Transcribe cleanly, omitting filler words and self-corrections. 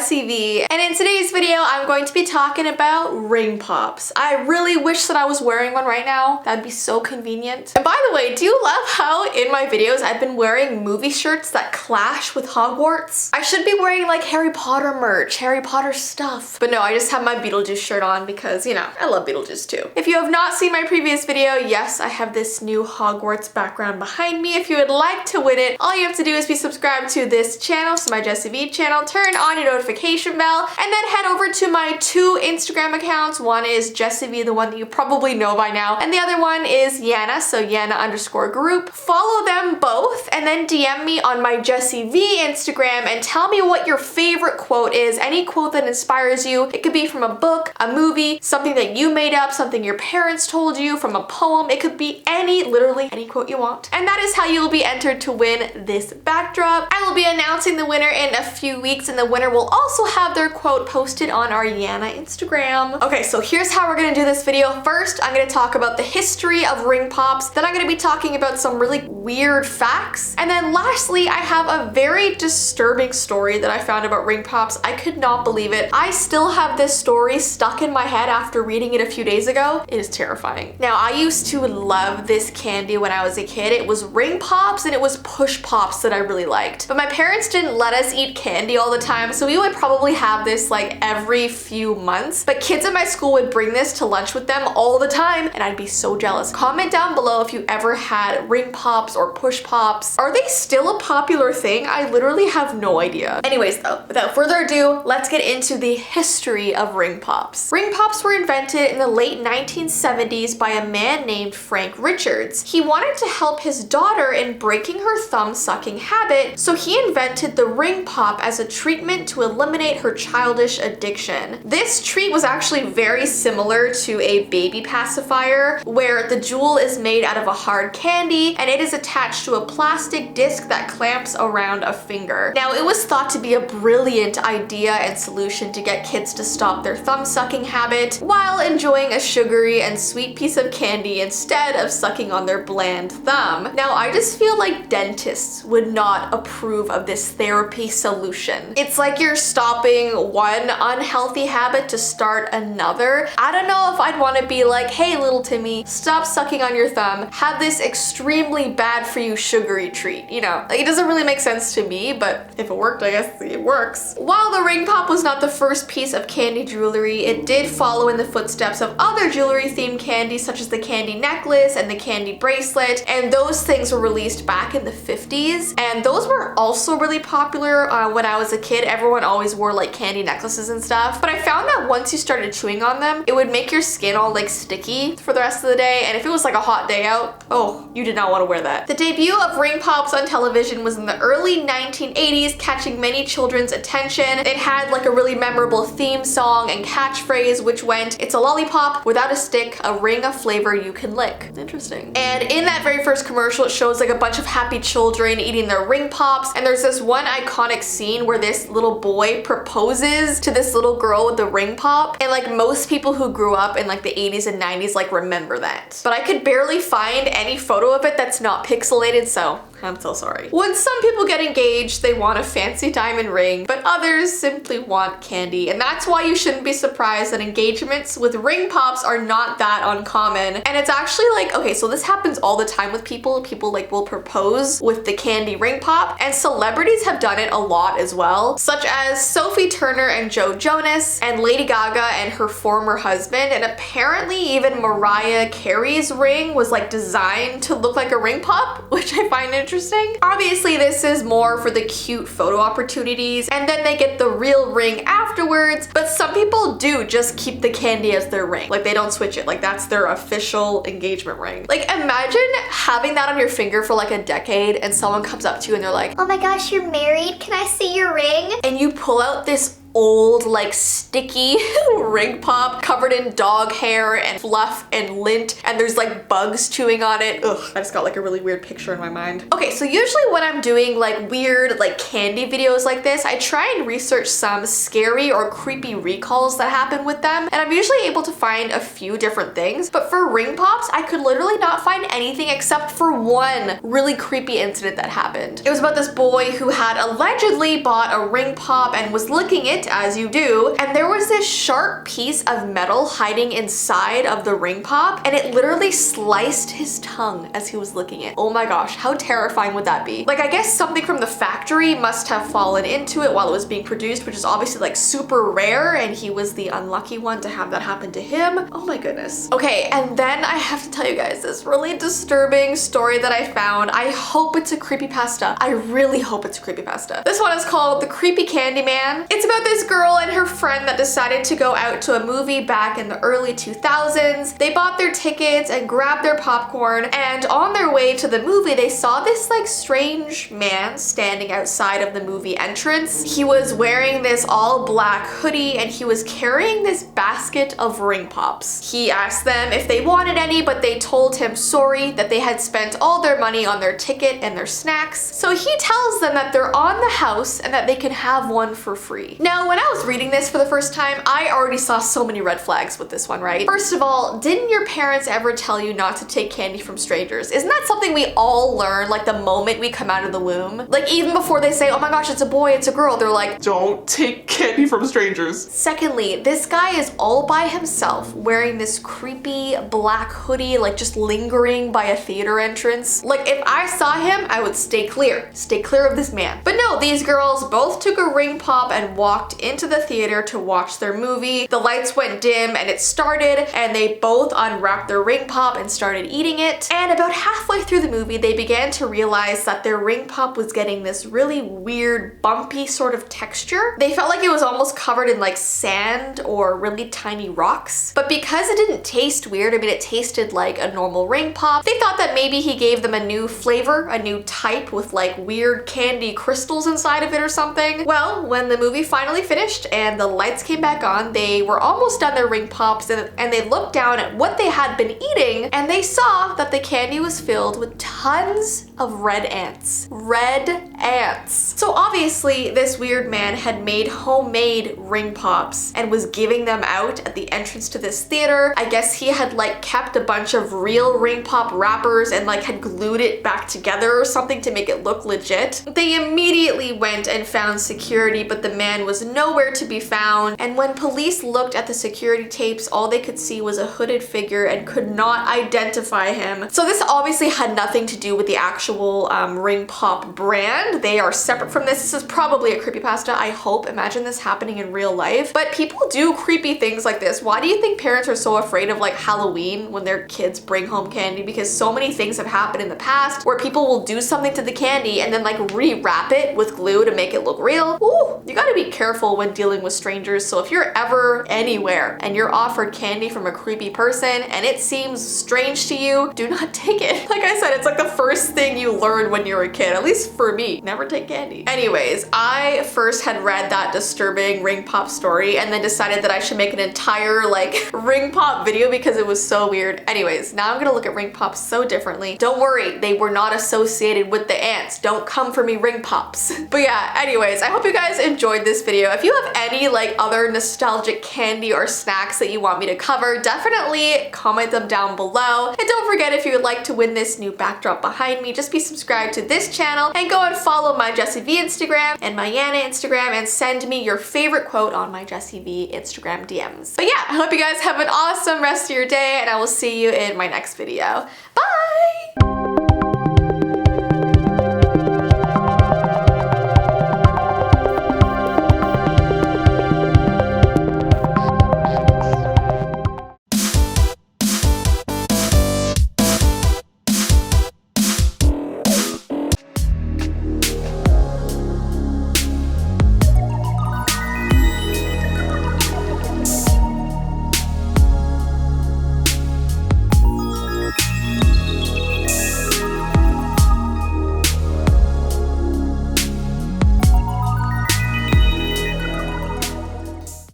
Jessii Vee, and in today's video I'm going to be talking about ring pops. I really wish that I was wearing one right now. That'd be so convenient. And by the way, do you love how in my videos I've been wearing movie shirts that clash with Hogwarts? I should be wearing like Harry Potter merch, Harry Potter stuff. But no, I just have my Beetlejuice shirt on because, you know, I love Beetlejuice too. If you have not seen my previous video, yes, I have this new Hogwarts background behind me. If you would like to win it, all you have to do is be subscribed to this channel, so my Jessii Vee channel, turn on your notification bell, and then head over to my two Instagram accounts. One is Jessii Vee, the one that you probably know by now, and the other one is YANA, so YANA_group. Follow them both, and then DM me on my Jessii Vee Instagram and tell me what your favorite quote is, any quote that inspires you. It could be from a book, a movie, something that you made up, something your parents told you, from a poem. It could be literally any quote you want. And that is how you will be entered to win this backdrop. I will be announcing the winner in a few weeks, and the winner will also have their quote posted on our YANA Instagram. Okay, so here's how we're gonna do this video. First, I'm gonna talk about the history of ring pops. Then I'm gonna be talking about some really weird facts. And then lastly, I have a very disturbing story that I found about ring pops. I could not believe it. I still have this story stuck in my head after reading it a few days ago. It is terrifying. Now, I used to love this candy when I was a kid. It was ring pops and it was push pops that I really liked. But my parents didn't let us eat candy all the time, so we would probably have this like every few months. But kids at my school would bring this to lunch with them all the time, and I'd be so jealous. Comment down below if you ever had ring pops or push pops. Are they still a popular thing? I literally have no idea. Anyways though, without further ado, let's get into the history of ring pops. Ring pops were invented in the late 1970s by a man named Frank Richards. He wanted to help his daughter in breaking her thumb sucking habit, so he invented the ring pop as a treatment to eliminate her childish addiction. This treat was actually very similar to a baby pacifier, where the jewel is made out of a hard candy and it is attached to a plastic disc that clamps around a finger. Now, it was thought to be a brilliant idea and solution to get kids to stop their thumb sucking habit while enjoying a sugary and sweet piece of candy instead of sucking on their bland thumb. Now, I just feel like dentists would not approve of this therapy solution. It's like you're stopping one unhealthy habit to start another. I don't know if I'd want to be like, hey, little Timmy, stop sucking on your thumb. Have this extremely bad for you sugary treat. You know, like, it doesn't really make sense to me, but if it worked, I guess it works. While the ring pop was not the first piece of candy jewelry, it did follow in the footsteps of other jewelry-themed candies such as the candy necklace and the candy bracelet, and those things were released back in the 50s, and those were also really popular when I was a kid. Everyone always wore like candy necklaces and stuff, but I found that once you started chewing on them, it would make your skin all like sticky for the rest of the day, and if it was like a hot day out, oh, you did not want to wear that. The debut of ring pops on television was in the early 1980s, catching many children's attention. It had like a really memorable theme song and catchphrase, which went, "It's a lollipop without a stick, a ring of flavor you can lick." Interesting. And in that very first commercial, it shows like a bunch of happy children eating their ring pops, and there's this one iconic scene where this little boy proposes to this little girl with the ring pop, and like most people who grew up in like the 80s and 90s like remember that. But I could barely find any photo of it that's not pixelated, so I'm so sorry. When some people get engaged, they want a fancy diamond ring, but others simply want candy. And that's why you shouldn't be surprised that engagements with ring pops are not that uncommon. And it's actually like, okay, so this happens all the time with people. People like will propose with the candy ring pop, and celebrities have done it a lot as well, such as Sophie Turner and Joe Jonas, and Lady Gaga and her former husband, and apparently even Mariah Carey's ring was like designed to look like a ring pop, which I find interesting. Obviously, this is more for the cute photo opportunities, and then they get the real ring afterwards, but some people do just keep the candy as their ring. Like, they don't switch it. Like, that's their official engagement ring. Like, imagine having that on your finger for like a decade, and someone comes up to you and they're like, "Oh my gosh, you're married? Can I see your ring?" And you pull out this old, like, sticky ring pop covered in dog hair and fluff and lint, and there's like bugs chewing on it. Ugh, I just got like a really weird picture in my mind. Okay, so usually when I'm doing like weird like candy videos like this, I try and research some scary or creepy recalls that happen with them, and I'm usually able to find a few different things. But for ring pops, I could literally not find anything except for one really creepy incident that happened. It was about this boy who had allegedly bought a ring pop and was licking it it, as you do, and there was this sharp piece of metal hiding inside of the ring pop, and it literally sliced his tongue as he was licking it. Oh my gosh, how terrifying would that be? Like, I guess something from the factory must have fallen into it while it was being produced, which is obviously like super rare, and he was the unlucky one to have that happen to him. Oh my goodness. Okay, and then I have to tell you guys this really disturbing story that I found. I hope it's a creepypasta. I really hope it's a creepypasta. This one is called The Creepy Candy Man. It's about this girl and her friend that decided to go out to a movie back in the early 2000s. They bought their tickets and grabbed their popcorn, and on their way to the movie, they saw this like strange man standing outside of the movie entrance. He was wearing this all black hoodie and he was carrying this basket of ring pops. He asked them if they wanted any, but they told him sorry, that they had spent all their money on their ticket and their snacks. So he tells them that they're on the house and that they can have one for free. Now, when I was reading this for the first time, I already saw so many red flags with this one, right? First of all, didn't your parents ever tell you not to take candy from strangers? Isn't that something we all learn like the moment we come out of the womb? Like, even before they say, oh my gosh, it's a boy, it's a girl, they're like, don't take candy from strangers. Secondly, this guy is all by himself wearing this creepy black hoodie, like just lingering by a theater entrance. Like, if I saw him, I would stay clear of this man. But no, these girls both took a ring pop and walked into the theater to watch their movie. The lights went dim and it started, and they both unwrapped their ring pop and started eating it. And about halfway through the movie, they began to realize that their ring pop was getting this really weird, bumpy sort of texture. They felt like it was almost covered in like sand or really tiny rocks. But because it didn't taste weird, I mean, it tasted like a normal ring pop, they thought that maybe he gave them a new flavor, a new type with like weird candy crystals inside of it or something. Well, when the movie finally finished and the lights came back on, they were almost done their ring pops, and they looked down at what they had been eating, and they saw that the candy was filled with tons of red ants. Red ants. So obviously this weird man had made homemade ring pops and was giving them out at the entrance to this theater. I guess he had like kept a bunch of real ring pop wrappers and like had glued it back together or something to make it look legit. They immediately went and found security, but the man was nowhere to be found. And when police looked at the security tapes, all they could see was a hooded figure and could not identify him. So this obviously had nothing to do with the actual ring pop brand. They are separate from this. This is probably a creepypasta, I hope. Imagine this happening in real life. But people do creepy things like this. Why do you think parents are so afraid of like Halloween when their kids bring home candy? Because so many things have happened in the past where people will do something to the candy and then like rewrap it with glue to make it look real. Ooh, you gotta be careful when dealing with strangers. So if you're ever anywhere and you're offered candy from a creepy person and it seems strange to you, do not take it. Like I said, it's like the first thing you learn when you're a kid, at least for me, never take candy. Anyways, I first had read that disturbing ring pop story and then decided that I should make an entire like ring pop video because it was so weird. Anyways, now I'm gonna look at ring pops so differently. Don't worry, they were not associated with the ants. Don't come for me, ring pops. But yeah, anyways, I hope you guys enjoyed this video. If you have any like other nostalgic candy or snacks that you want me to cover, definitely comment them down below. And don't forget, if you would like to win this new backdrop behind me, just be subscribed to this channel and go and follow my Jessii Vee Instagram and my YANA Instagram and send me your favorite quote on my Jessii Vee Instagram DMs. But yeah, I hope you guys have an awesome rest of your day and I will see you in my next video. Bye!